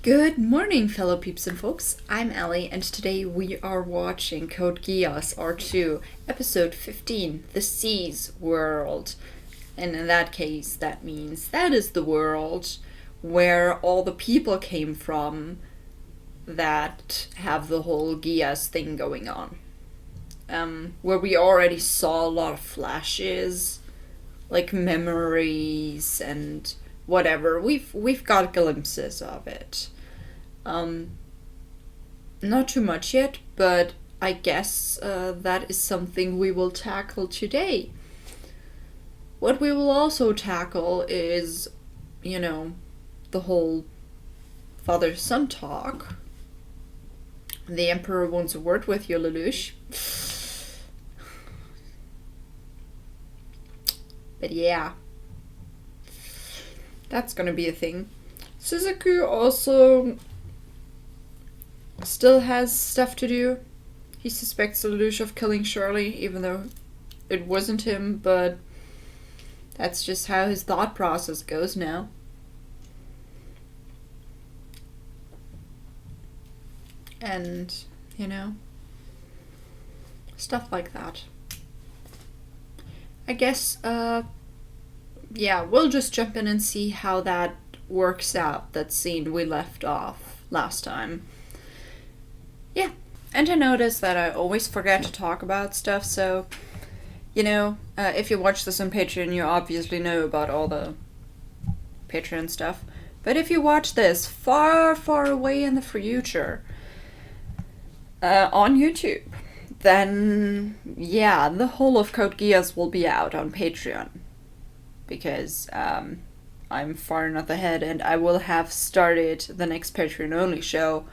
Good morning, fellow peeps and folks. I'm Allie, and today we are watching Code Geass R2, episode 15, The Seas World. And in that case, that means that is the world where all the people came from that have the whole Geass thing going on. Where we already saw a lot of flashes, like memories and whatever. We've got glimpses of it. Not too much yet, but I guess that is something we will tackle today. What we will also tackle is, the whole father-son talk. The Emperor wants a word with you, Lelouch. But yeah, that's gonna be a thing. Suzaku also still has stuff to do. He suspects Lelouch of killing Shirley, even though it wasn't him, but that's just how his thought process goes now. And, stuff like that. I guess, we'll just jump in and see how that works out, that scene we left off last time. Yeah, and I noticed that I always forget to talk about stuff, so, if you watch this on Patreon, you obviously know about all the Patreon stuff. But if you watch this far, far away in the future, on YouTube, then, the whole of Code Geass will be out on Patreon. Because, I'm far enough ahead, and I will have started the next Patreon-only show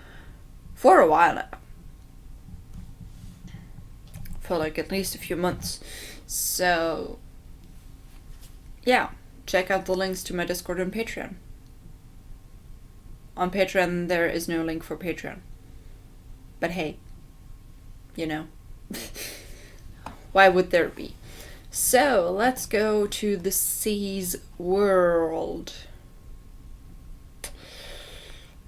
for a while now. For like at least a few months. So, check out the links to my Discord and Patreon. On Patreon, there is no link for Patreon. But hey, why would there be? So, let's go to the Seas World.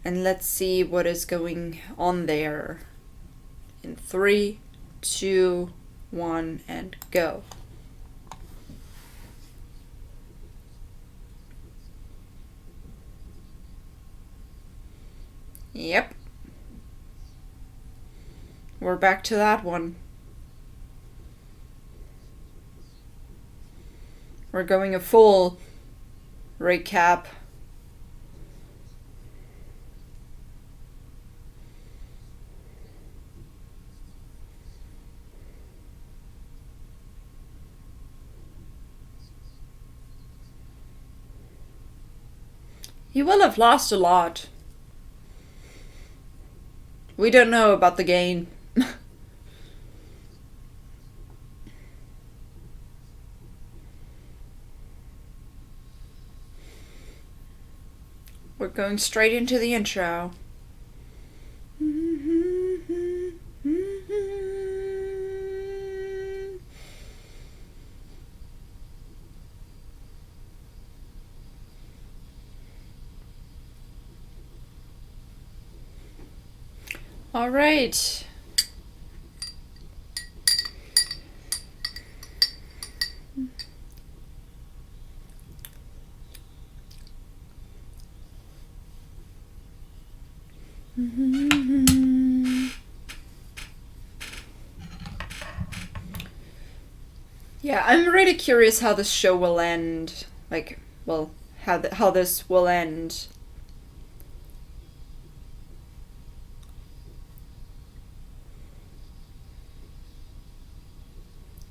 And let's see what is going on there. In 3, 2, 1, and go. Yep. We're back to that one. We're going a full recap. He will have lost a lot. We don't know about the gain. We're going straight into the intro. All right. Yeah, I'm really curious how this show will end. How this will end.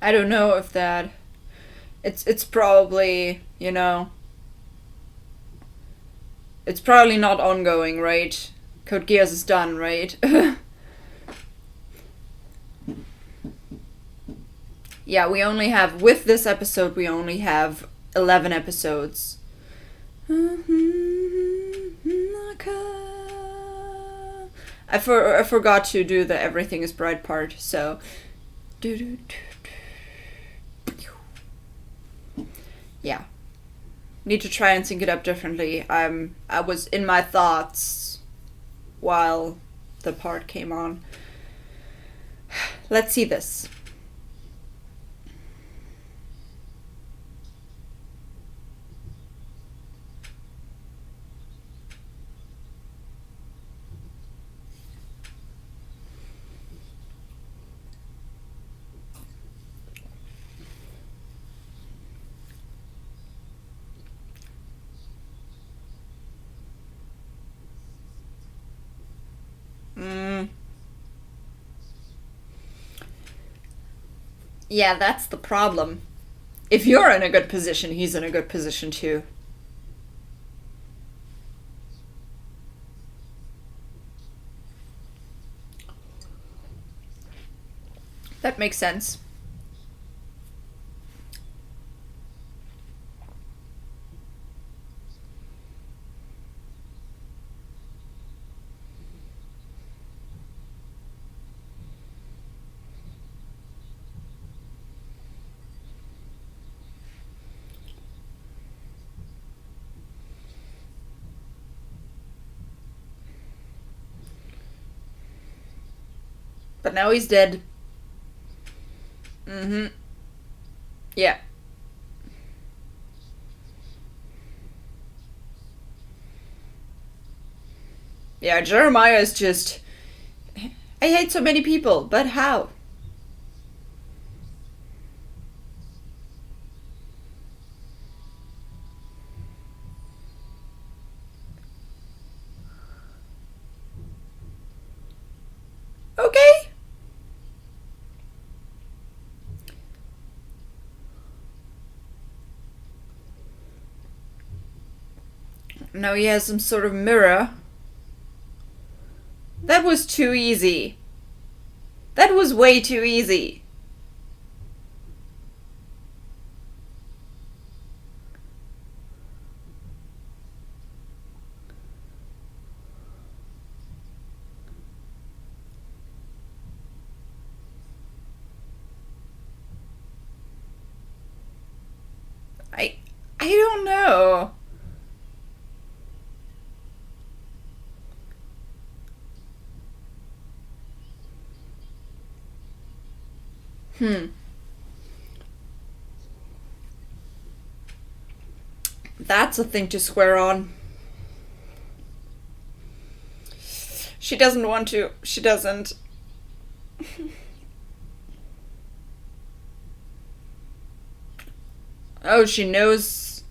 I don't know if that... It's probably, It's probably not ongoing, right? Code Geass is done, right? Yeah, with this episode, we only have 11 episodes. I forgot to do the Everything is Bright part, so... Yeah. Need to try and sync it up differently. I was in my thoughts while the part came on. Let's see this. Yeah, that's the problem. If you're in a good position, he's in a good position too. That makes sense. But now he's dead. Mm-hmm. Yeah. Yeah, Jeremiah is just... I hate so many people, but how? Okay. Now he has some sort of mirror. That was too easy. That was way too easy. I don't know. That's a thing to swear on. She doesn't want to. She doesn't. Oh, she knows.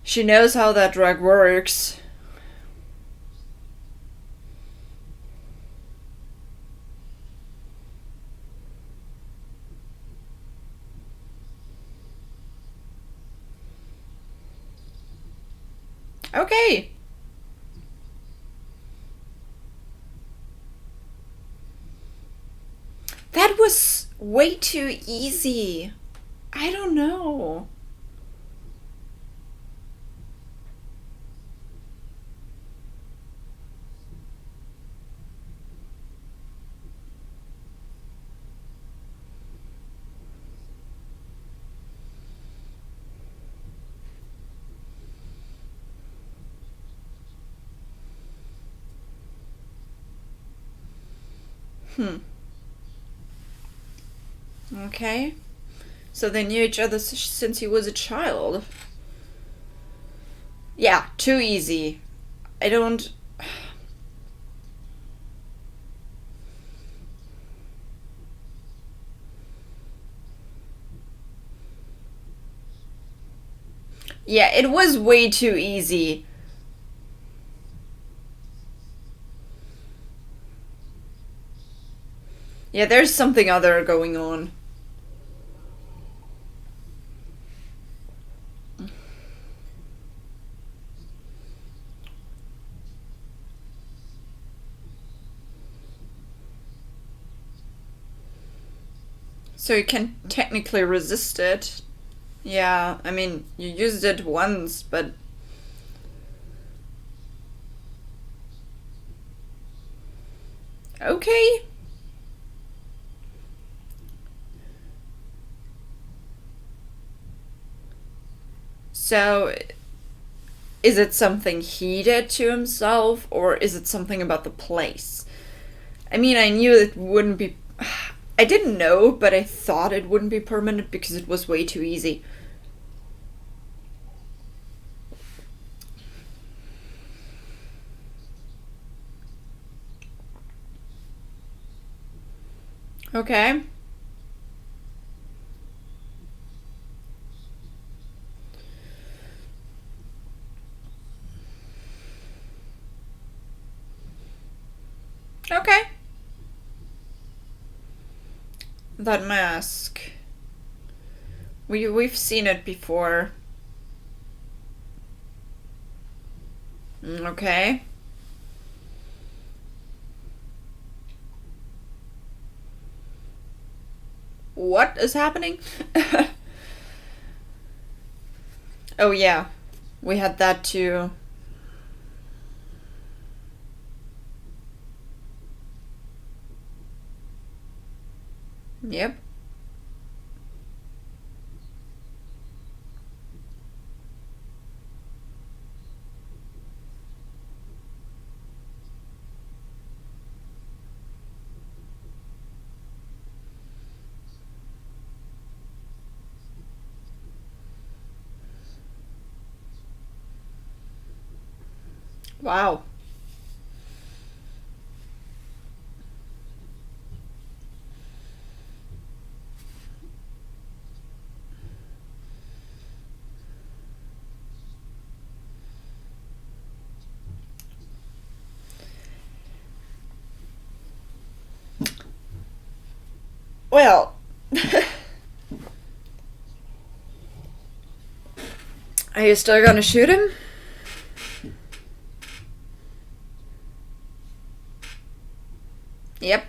She knows how that drug works. Okay. That was way too easy. I don't know. Okay. So they knew each other since he was a child. Yeah, too easy. I don't... Yeah, it was way too easy. Yeah, there's something other going on. So you can technically resist it. Yeah, I mean, you used it once, but... Okay. So, Is it something he did to himself, or is it something about the place? I mean, I knew it wouldn't be. I didn't know, but I thought it wouldn't be permanent because it was way too easy. Okay. Okay. That mask. We've seen it before. Okay. What is happening? Oh yeah. We had that too. Yep. Wow. Well, are you still gonna shoot him? Yep.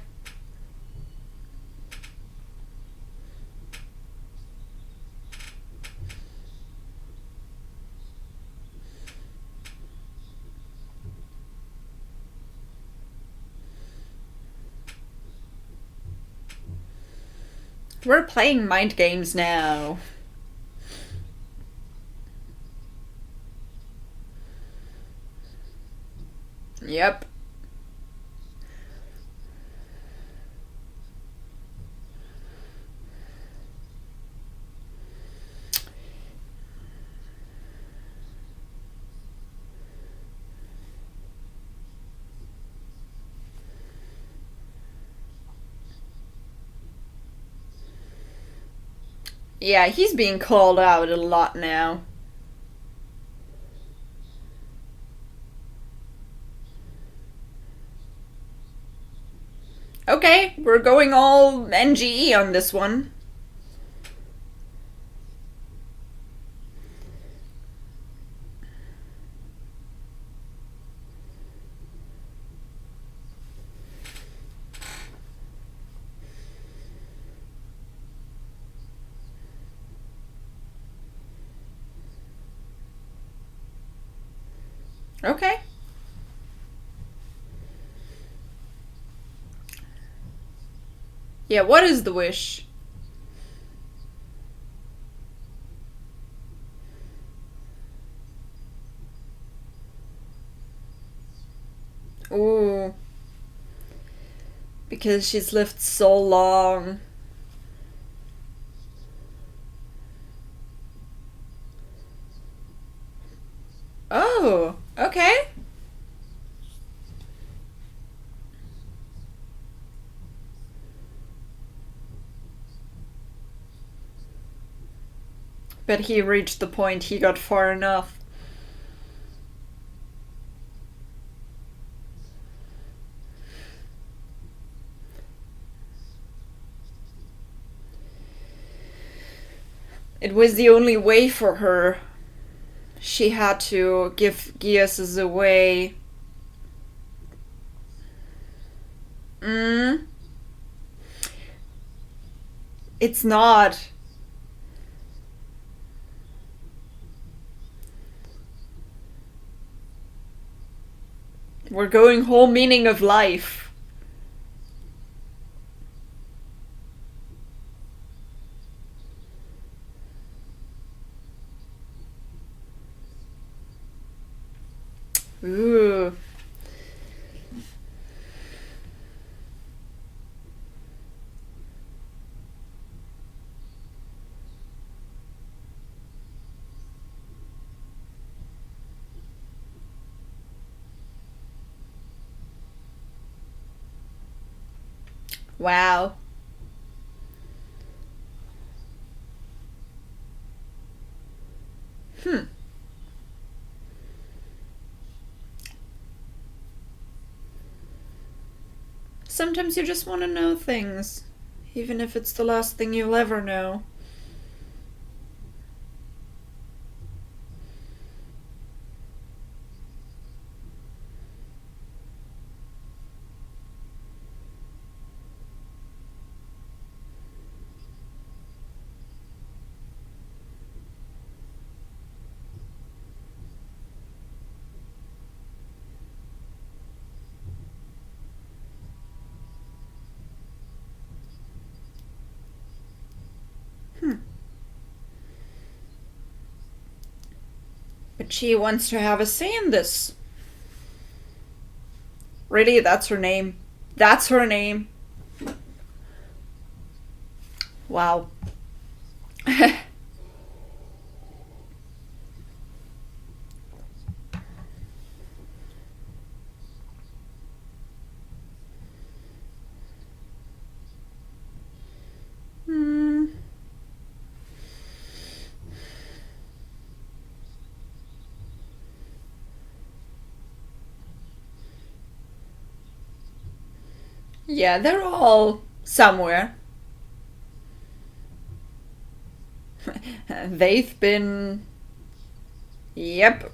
We're playing mind games now. Yep. Yeah, he's being called out a lot now. Okay, we're going all NGE on this one. Okay. Yeah, what is the wish? Ooh. Because she's lived so long. Oh, okay. But he reached the point he got far enough. It was the only way for her. She had to give Geass away. Mm. It's not. We're going whole meaning of life. Ooh. Wow. Hmm. Sometimes you just want to know things, even if it's the last thing you'll ever know. Hmm. But she wants to have a say in this. Really? That's her name? That's her name? Wow. Hmm. Yeah, they're all somewhere. They've been. Yep.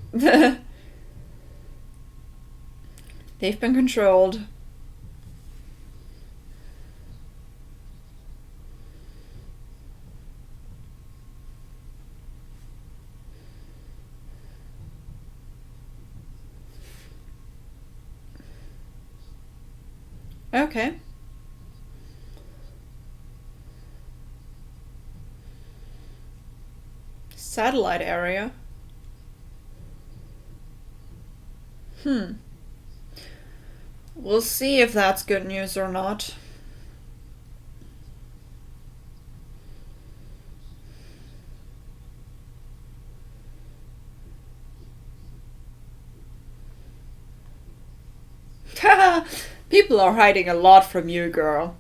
They've been controlled. Okay. Satellite area. Hmm. We'll see if that's good news or not. People are hiding a lot from you, girl.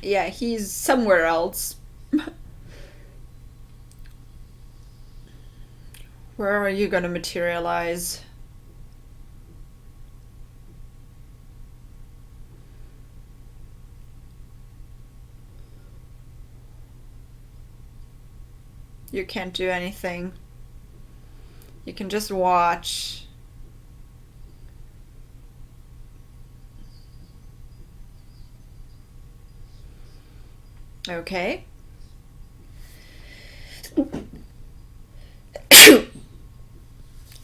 Yeah, he's somewhere else. Where are you gonna materialize? You can't do anything. You can just watch. Okay.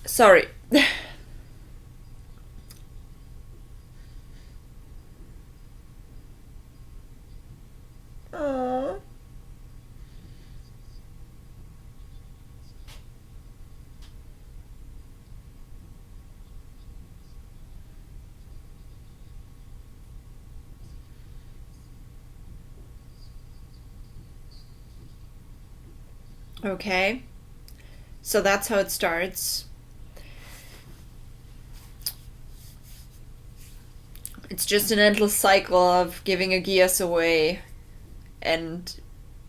Sorry. Aww. Okay. So that's how it starts. It's just an endless cycle of giving a Geass away and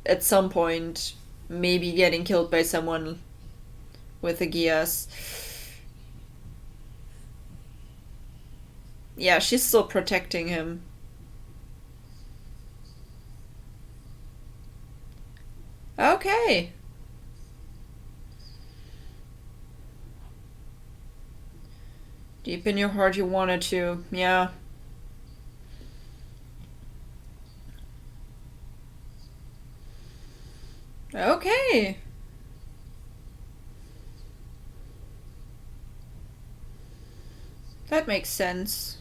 at some point maybe getting killed by someone with a Geass. Yeah, she's still protecting him. Okay. Deep in your heart, you wanted to. Yeah. Okay. That makes sense.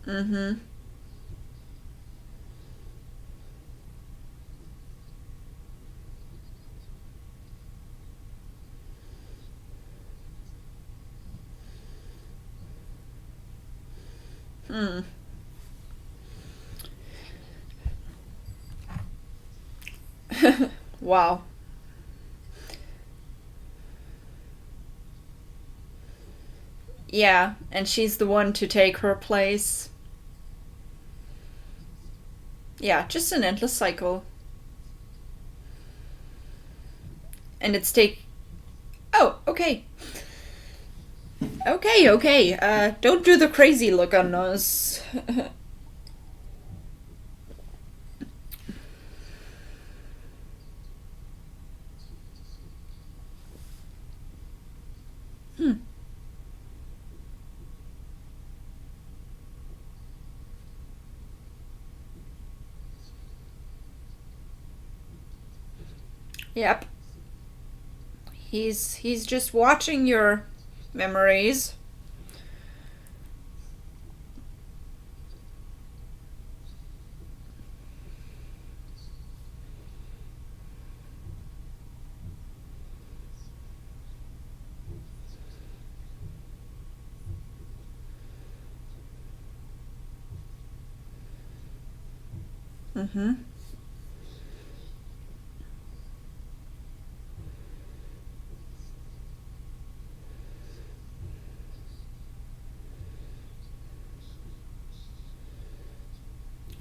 Mm-hmm. Hmm. Wow. Yeah, and she's the one to take her place. Yeah, just an endless cycle. And it's take. Oh, okay. Okay. Don't do the crazy look on us. Hmm. Yep. He's just watching your memories. Mm-hmm.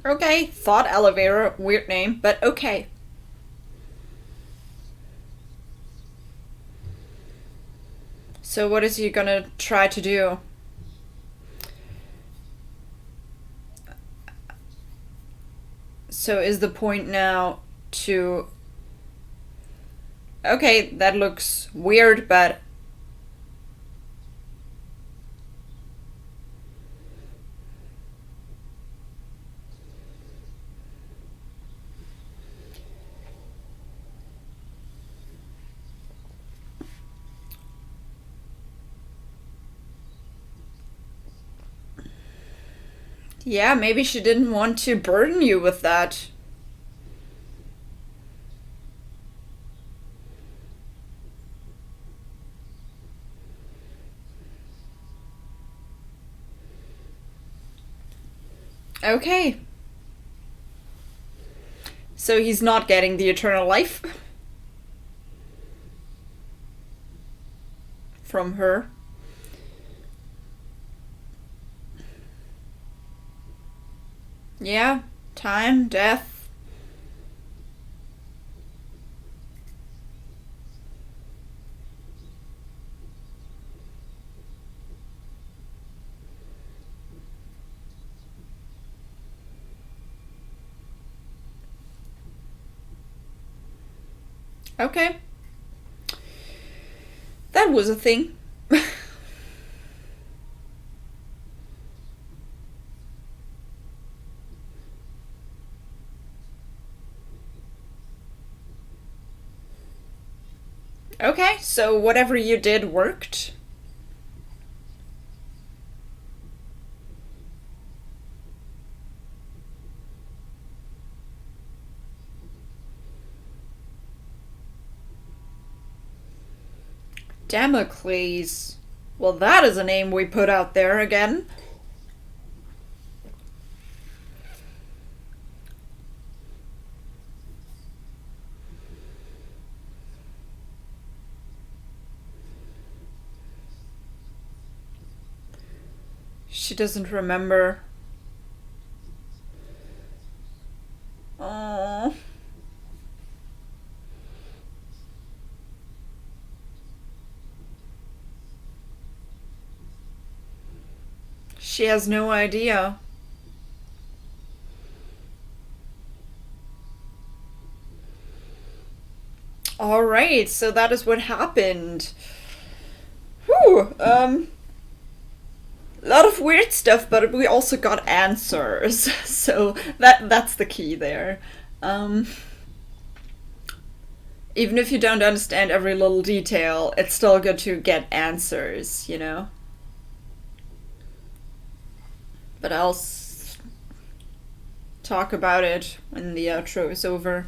Okay, thought elevator, weird name, but okay. So what is he gonna try to do? So is the point now to... Okay, that looks weird, but... Yeah, maybe she didn't want to burden you with that. Okay. So he's not getting the eternal life from her. Yeah, time, death. Okay. That was a thing. Okay, so whatever you did worked. Damocles. Well, that is a name we put out there again. She doesn't remember. Oh. She has no idea. Alright, so that is what happened. Whew, A lot of weird stuff, but we also got answers. So that's the key there. Even if you don't understand every little detail, it's still good to get answers, you know? But I'll talk about it when the outro is over.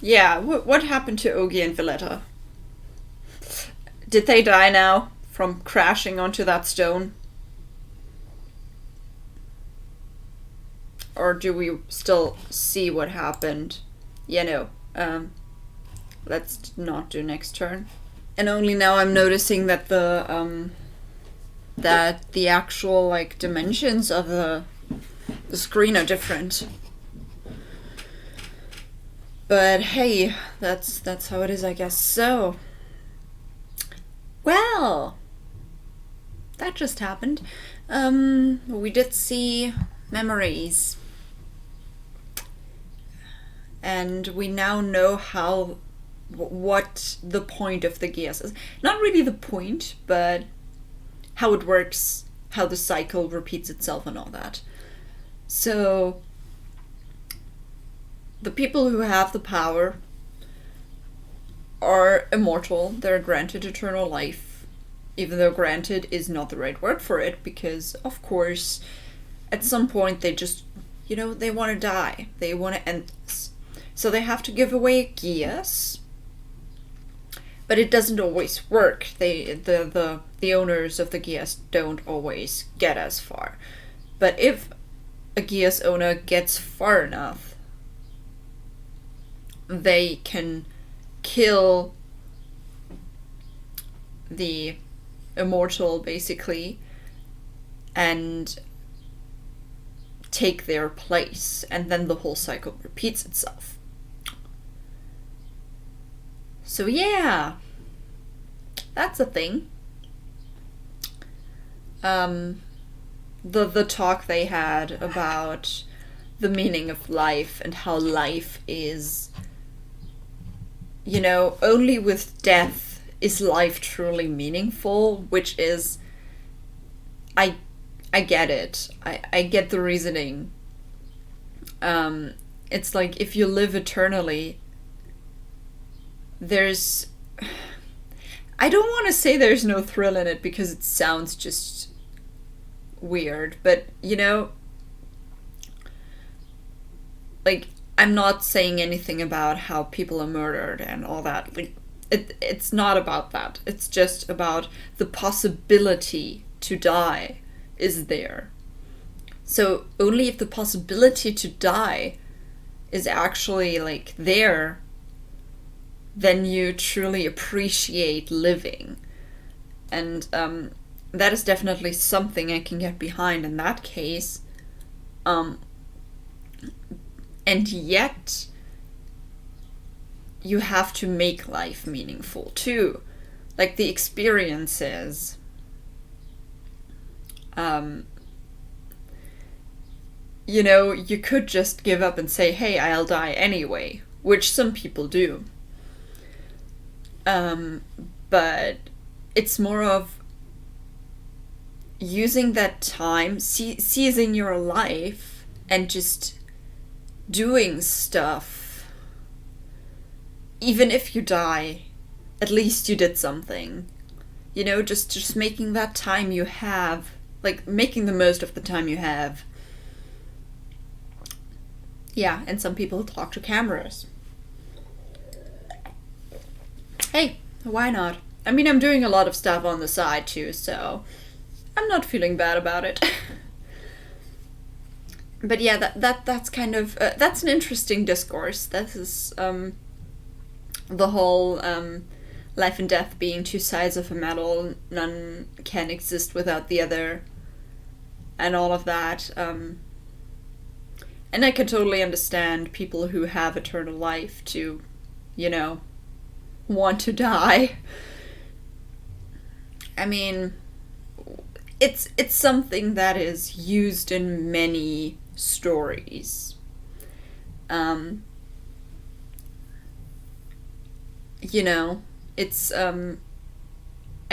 Yeah, what happened to Ogie and Valletta? Did they die now from crashing onto that stone? Or do we still see what happened? Yeah, no. Let's not do next turn. And only now I'm noticing that the actual like dimensions of the screen are different. But hey, that's how it is, I guess. So, well, that just happened. We did see memories, and we now know what the point of the Geass is. Not really the point, but how it works, how the cycle repeats itself, and all that. So, the people who have the power are immortal. They're granted eternal life, even though granted is not the right word for it, because, of course, at some point they just, they want to die. They want to end this. So they have to give away Geass, but it doesn't always work. The owners of the Geass don't always get as far. But if a Geass owner gets far enough, they can kill the immortal, basically, and take their place, and then the whole cycle repeats itself. So yeah, that's a thing. The talk they had about the meaning of life and how life is, only with death is life truly meaningful, which is, I get it. I get the reasoning. It's like if you live eternally, there's, I don't want to say there's no thrill in it because it sounds just weird, but like, I'm not saying anything about how people are murdered and all that. Like, it's not about that. It's just about the possibility to die is there. So only if the possibility to die is actually, like, there, then you truly appreciate living. And that is definitely something I can get behind in that case. And yet, you have to make life meaningful too. Like the experiences. You could just give up and say, hey, I'll die anyway, which some people do. But it's more of using that time, seizing your life, and just doing stuff. Even if you die, at least you did something. Just making that time you have, like, making the most of the time you have. Yeah, and some people talk to cameras. Hey, why not? I mean, I'm doing a lot of stuff on the side too, so I'm not feeling bad about it. but yeah, that's kind of that's an interesting discourse. This is the whole life and death being two sides of a medal. None can exist without the other, and all of that. And I can totally understand people who have eternal life to, want to die. I mean, it's something that is used in many stories. It's I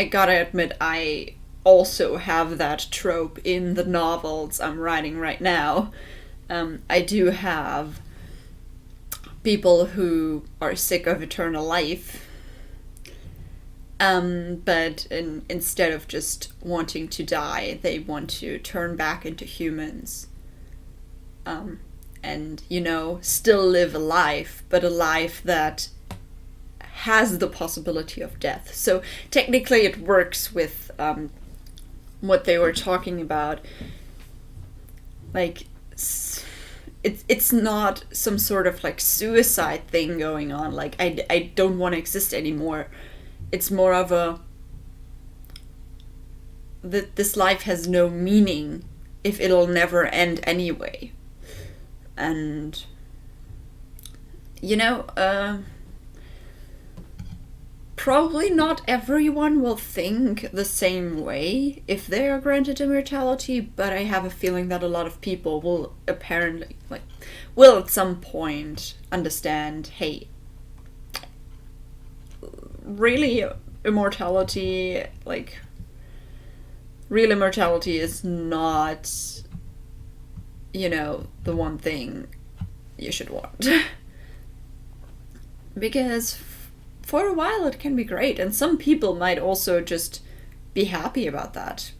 gotta admit, I also have that trope in the novels I'm writing right now. I do have people who are sick of eternal life, but instead of just wanting to die, they want to turn back into humans. And, still live a life, but a life that has the possibility of death. So technically it works with what they were talking about. Like, it's not some sort of like suicide thing going on. Like, I don't want to exist anymore. It's more of that this life has no meaning if it'll never end anyway. And probably not everyone will think the same way if they are granted immortality, but I have a feeling that a lot of people will will at some point understand, hey, really immortality, real immortality is not, the one thing you should want. Because for a while it can be great, and some people might also just be happy about that.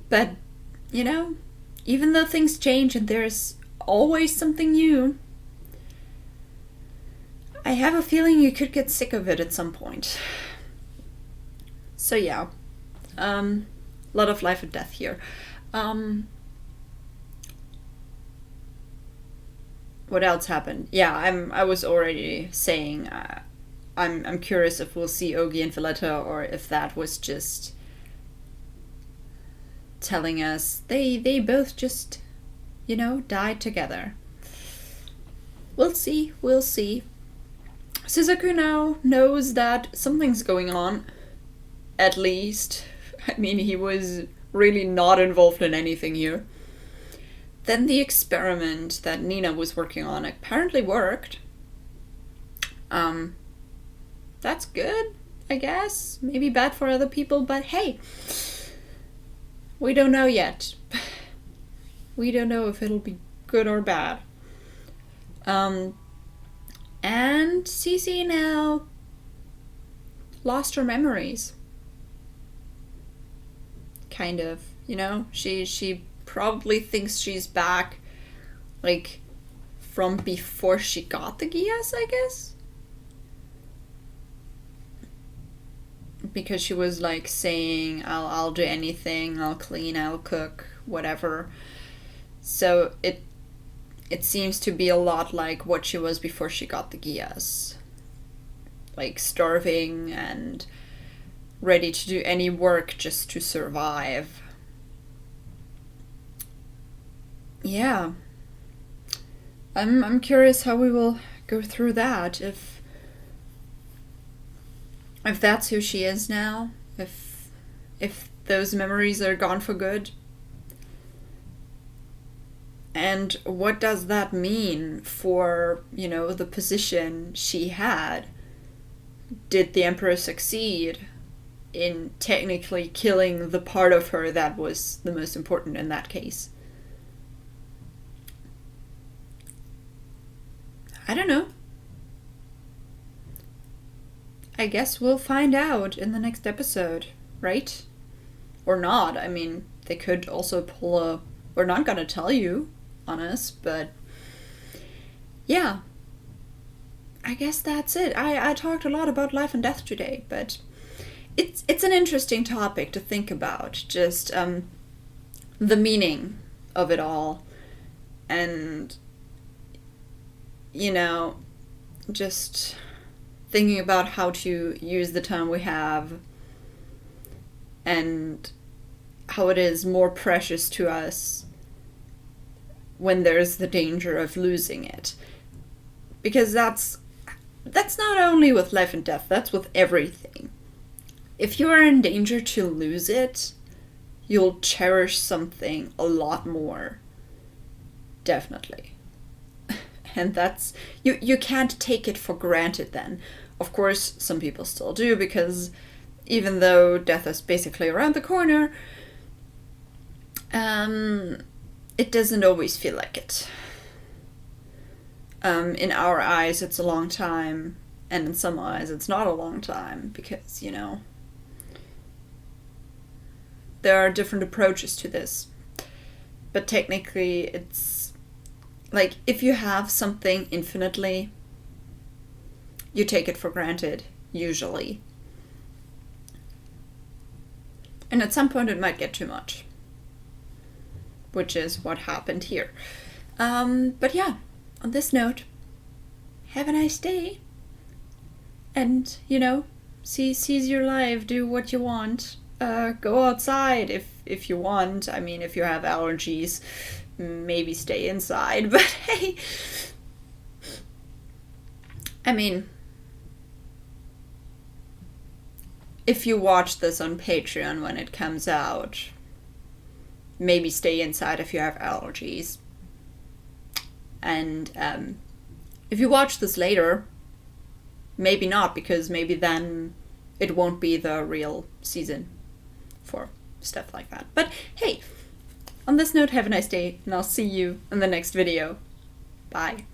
But, even though things change and there's always something new, I have a feeling you could get sick of it at some point. So yeah, a lot of life and death here. What else happened? Yeah, I was already saying I'm curious if we'll see Ogie and Valletta, or if that was just telling us they both just died together. We'll see. Suzaku now knows that something's going on, at least. I mean, he was really not involved in anything here. Then the experiment that Nina was working on apparently worked. That's good, I guess. Maybe bad for other people, but hey, we don't know yet. We don't know if it'll be good or bad. And Cece now lost her memories. Kind of, she probably thinks she's back, from before she got the Geass, I guess? Because she was, saying, I'll do anything, I'll clean, I'll cook, whatever. So it seems to be a lot like what she was before she got the Geass. Starving and ready to do any work just to survive. Yeah. I'm curious how we will go through that, if that's who she is now, if those memories are gone for good. And what does that mean for, the position she had? Did the Emperor succeed in technically killing the part of her that was the most important in that case? I don't know. I guess we'll find out in the next episode, right? Or not. I mean, they could also pull a... We're not gonna tell you on us, but... Yeah. I guess that's it. I talked a lot about life and death today, but... It's an interesting topic to think about. Just, the meaning of it all. And, you know, just thinking about how to use the time we have and how it is more precious to us when there's the danger of losing it. Because that's not only with life and death, that's with everything. If you are in danger to lose it, you'll cherish something a lot more. Definitely. And that's, you can't take it for granted then. Of course, some people still do, because even though death is basically around the corner, it doesn't always feel like it. In our eyes, it's a long time, and in some eyes, it's not a long time, because, you know, there are different approaches to this. But technically, it's like, if you have something infinitely, you take it for granted, usually. And at some point, it might get too much, which is what happened here. But yeah, on this note, have a nice day. And, you know, seize your life, do what you want. Go outside if you want. I mean, if you have allergies, maybe stay inside. But hey, I mean, if you watch this on Patreon when it comes out, maybe stay inside if you have allergies. And if you watch this later, maybe not, because maybe then it won't be the real season for stuff like that. But hey, on this note, have a nice day, and I'll see you in the next video. Bye.